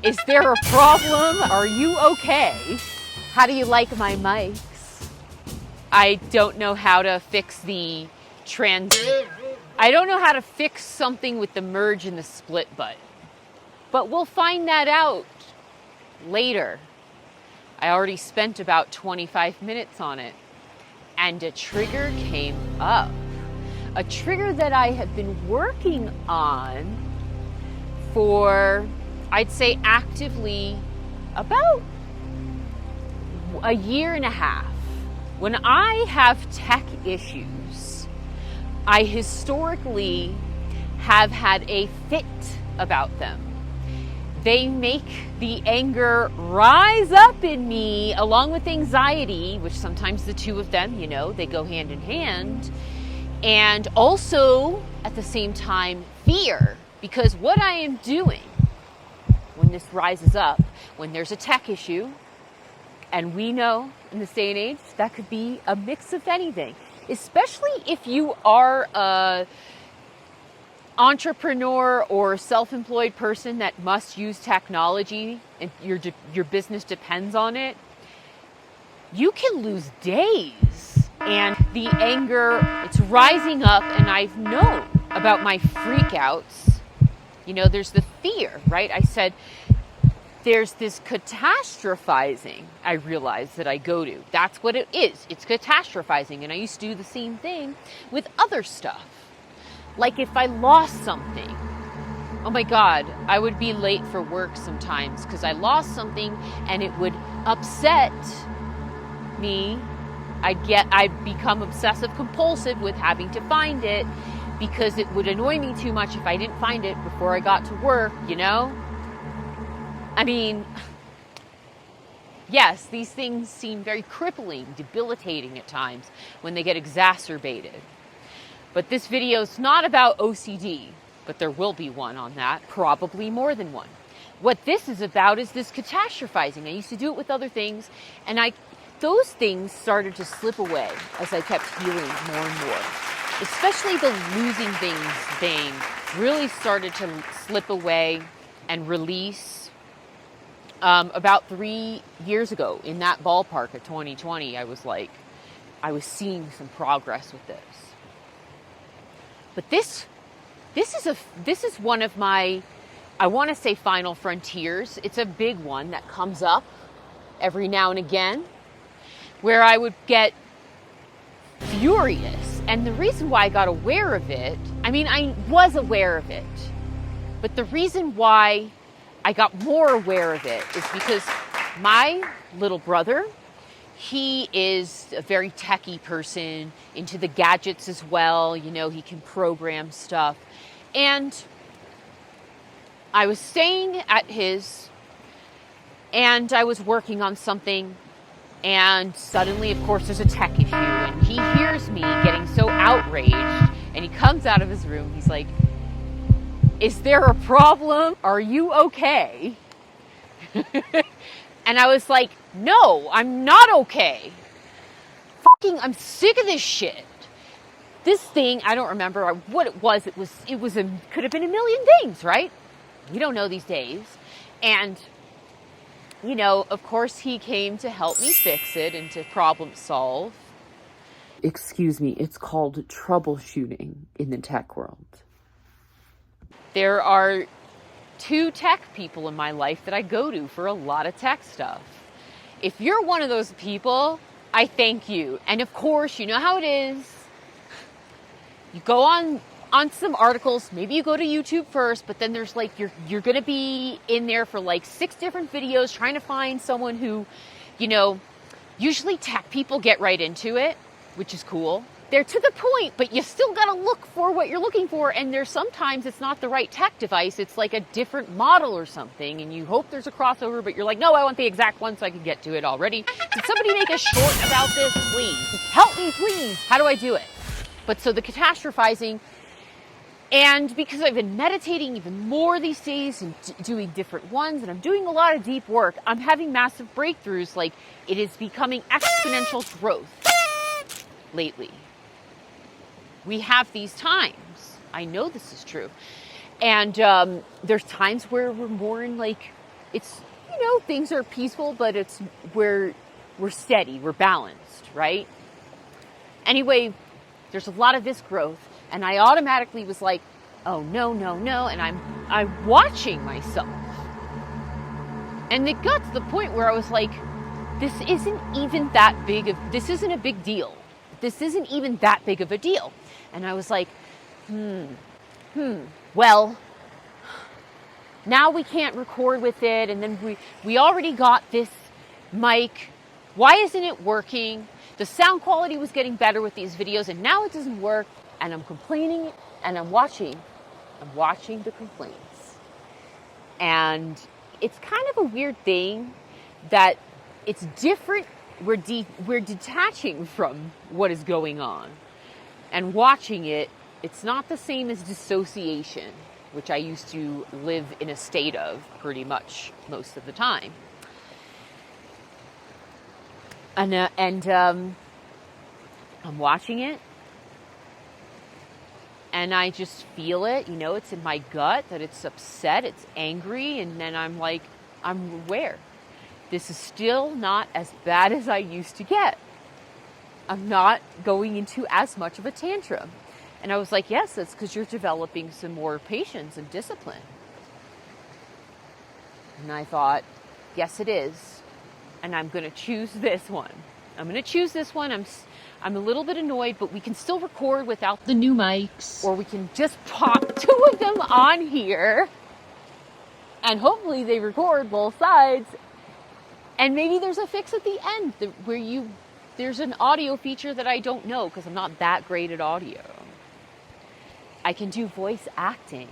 Is there a problem? Are you okay? How do you like my mics? I don't know how to fix I don't know how to fix something with the merge and the split button. But we'll find that out later. I already spent about 25 minutes on it. And a trigger came up. A trigger that I have been working on for, I'd say actively, about a year and a half. When I have tech issues, I historically have had a fit about them. They make the anger rise up in me along with anxiety, which sometimes the two of them, they go hand in hand. And also at the same time, fear, because what I am doing when this rises up, when there's a tech issue, and we know in this day and age, that could be a mix of anything, especially if you are a entrepreneur or self-employed person that must use technology and your business depends on it. You can lose days, and the anger, it's rising up, and I've known about my freakouts. There's the fear, right? I said, there's this catastrophizing I realize that I go to. That's what it is. It's catastrophizing. And I used to do the same thing with other stuff. Like if I lost something, oh my God, I would be late for work sometimes because I lost something and it would upset me. I'd become obsessive compulsive with having to find it because it would annoy me too much if I didn't find it before I got to work, I mean, yes, these things seem very crippling, debilitating at times when they get exacerbated. But this video is not about OCD, but there will be one on that, probably more than one. What this is about is this catastrophizing. I used to do it with other things, and those things started to slip away as I kept healing more and more. Especially the losing things thing really started to slip away and release. About 3 years ago, in that ballpark of 2020, I was seeing some progress with this. But this is one of my, I want to say, final frontiers. It's a big one that comes up every now and again, where I would get furious. And the reason why I got aware of it, I was aware of it, but the reason why I got more aware of it is because my little brother, he is a very techie person, into the gadgets as well. He can program stuff. And I was staying at his, and I was working on something, and suddenly, of course, there's a tech issue, and he hears me getting so outraged, and he comes out of his room. He's like, "Is there a problem? Are you okay?" And I was like, "No, I'm not okay. I'm sick of this shit." This thing, I don't remember what it was. It could have been a million things, right? We don't know these days. And, of course he came to help me fix it and to problem solve. Excuse me, it's called troubleshooting in the tech world. There are 2 tech people in my life that I go to for a lot of tech stuff. If you're one of those people, I thank you. And of course, you know how it is. You go on some articles, maybe you go to YouTube first, but then there's you're going to be in there for 6 different videos trying to find someone who, usually tech people get right into it, which is cool. They're to the point, but you still got to look for what you're looking for. And sometimes it's not the right tech device. It's like a different model or something. And you hope there's a crossover, but you're like, no, I want the exact one so I can get to it already. Did somebody make a short about this? Please help me, please. How do I do it? But so the catastrophizing, and because I've been meditating even more these days and doing different ones, and I'm doing a lot of deep work, I'm having massive breakthroughs. It is becoming exponential growth lately. We have these times. I know this is true. And there's times where we're more in it's, things are peaceful, but we're steady, we're balanced, right? Anyway, there's a lot of this growth, and I automatically was like, oh, no, and I'm watching myself. And it got to the point where I was like, this isn't a big deal. This isn't even that big of a deal. And I was like, well, now we can't record with it, and then we already got this mic. Why isn't it working? The sound quality was getting better with these videos, and now it doesn't work, and I'm complaining, and I'm watching the complaints. And it's kind of a weird thing that it's different. We're detaching from what is going on and watching it. It's not the same as dissociation, which I used to live in a state of pretty much most of the time. And I'm watching it, and I just feel it, it's in my gut that it's upset, it's angry, and then I'm like, I'm aware. This is still not as bad as I used to get. I'm not going into as much of a tantrum. And I was like, yes, that's because you're developing some more patience and discipline. And I thought, yes, it is. And I'm going to choose this one. I'm a little bit annoyed, but we can still record without the new mics. Or we can just pop 2 of them on here. And hopefully they record both sides. And maybe there's a fix at the end where there's an audio feature that I don't know because I'm not that great at audio. I can do voice acting,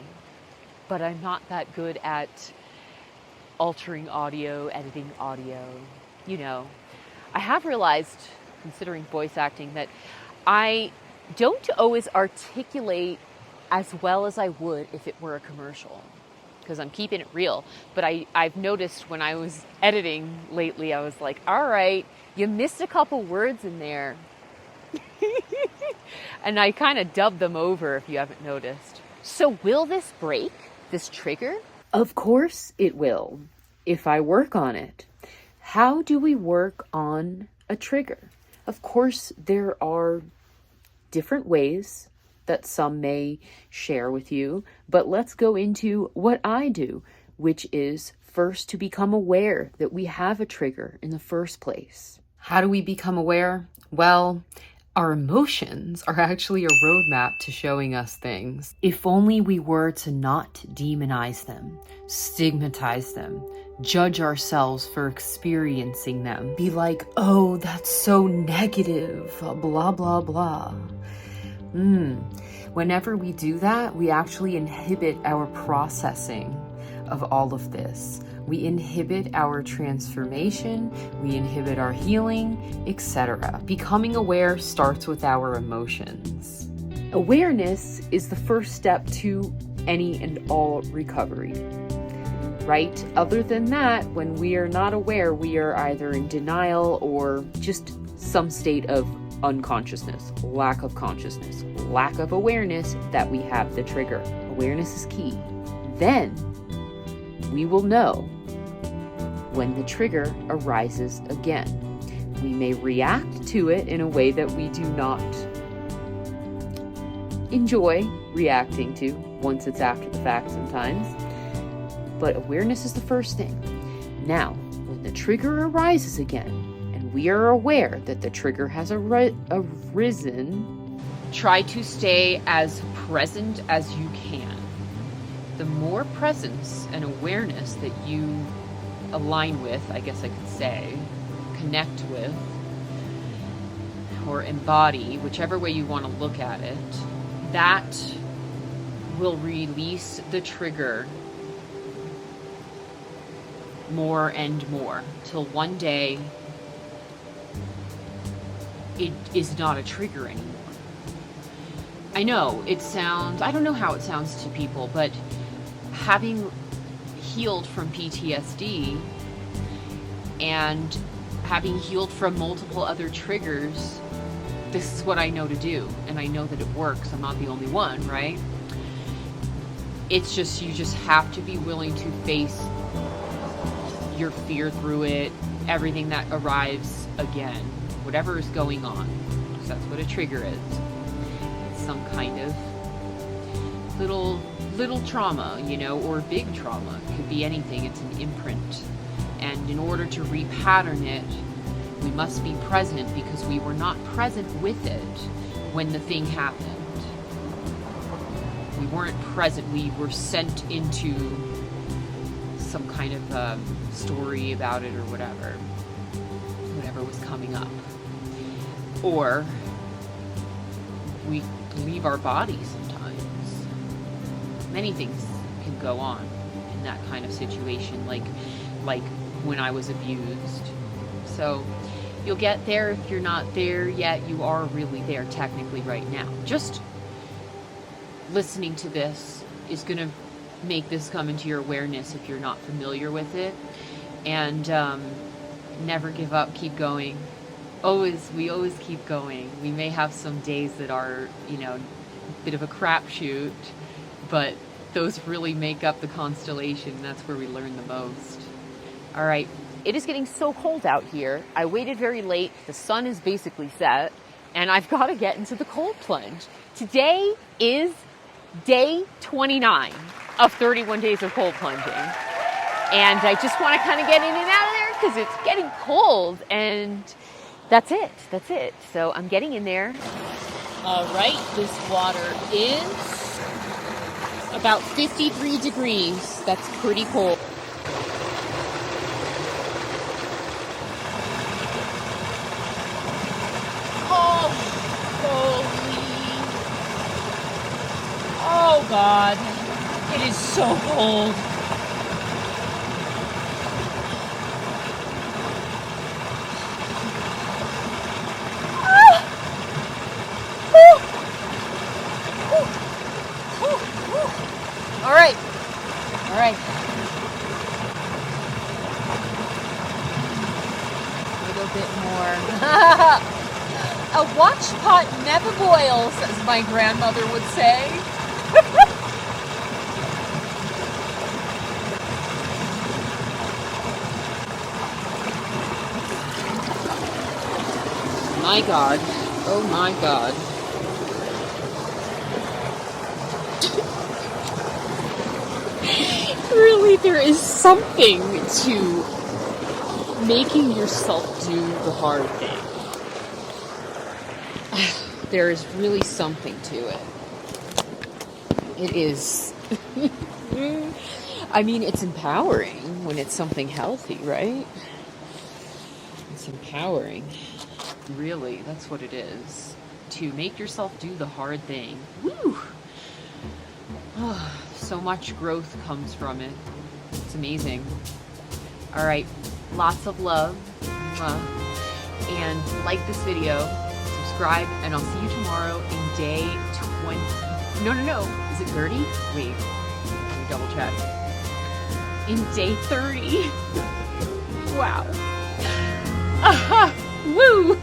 but I'm not that good at altering audio, editing audio. I have realized, considering voice acting, that I don't always articulate as well as I would if it were a commercial, because I'm keeping it real. But I've noticed when I was editing lately, I was like, all right, you missed a couple words in there. And I kind of dubbed them over, if you haven't noticed. So will this break, this trigger? Of course it will, if I work on it. How do we work on a trigger? Of course, there are different ways that some may share with you, but let's go into what I do, which is first to become aware that we have a trigger in the first place. How do we become aware? Well, our emotions are actually a roadmap to showing us things. If only we were to not demonize them, stigmatize them, judge ourselves for experiencing them, be like, oh, that's so negative, blah, blah, blah. Whenever we do that, we actually inhibit our processing of all of this. We inhibit our transformation, we inhibit our healing, etc. Becoming aware starts with our emotions. Awareness is the first step to any and all recovery, right? Other than that, when we are not aware, we are either in denial or just some state of unconsciousness, lack of consciousness, lack of awareness that we have the trigger. Awareness is key. Then we will know when the trigger arises again. We may react to it in a way that we do not enjoy reacting to once it's after the fact sometimes. But awareness is the first thing. Now, when the trigger arises again, and we are aware that the trigger has arisen, try to stay as present as you can. The more presence and awareness that you align with, I guess I could say, connect with, or embody, whichever way you want to look at it, that will release the trigger more and more, till one day it is not a trigger anymore. I know it sounds, I don't know how it sounds to people, but having healed from PTSD and having healed from multiple other triggers, this is what I know to do, and I know that it works. I'm not the only one, right? It's just, you just have to be willing to face your fear through it, everything that arrives again, whatever is going on. So that's what a trigger is. It's some kind of little trauma, you know, or big trauma. It could be anything. It's an imprint. And in order to repattern it, we must be present, because we were not present with it when the thing happened. We weren't present. We were sent into some kind of story about it, or whatever was coming up. Or we leave our body sometimes. Many things can go on in that kind of situation, like when I was abused. So you'll get there. If you're not there yet, you are really there technically right now. Just listening to this is going to make this come into your awareness if you're not familiar with it. And never give up, keep going. We always keep going. We may have some days that are, you know, a bit of a crapshoot, but those really make up the constellation. That's where we learn the most. All right. It is getting so cold out here. I waited very late. The sun is basically set, and I've got to get into the cold plunge. Today is day 29 of 31 days of cold plunging. And I just want to kind of get in and out of there because it's getting cold, and that's it. So I'm getting in there. All right, this water is about 53 degrees. That's pretty cold. Oh God, it is so cold. All right. A little bit more. A watch pot never boils, as my grandmother would say. My God. Oh my God. Really, there is something to making yourself do the hard thing. There is really something to it. It is. I mean, it's empowering when it's something healthy, right? It's empowering. Really, that's what it is. To make yourself do the hard thing. Woo! So much growth comes from it. It's amazing. All right, lots of love. And like this video, subscribe, and I'll see you tomorrow in day 20. No. Is it 30? Wait, let me double check. In day 30. Wow. Woo!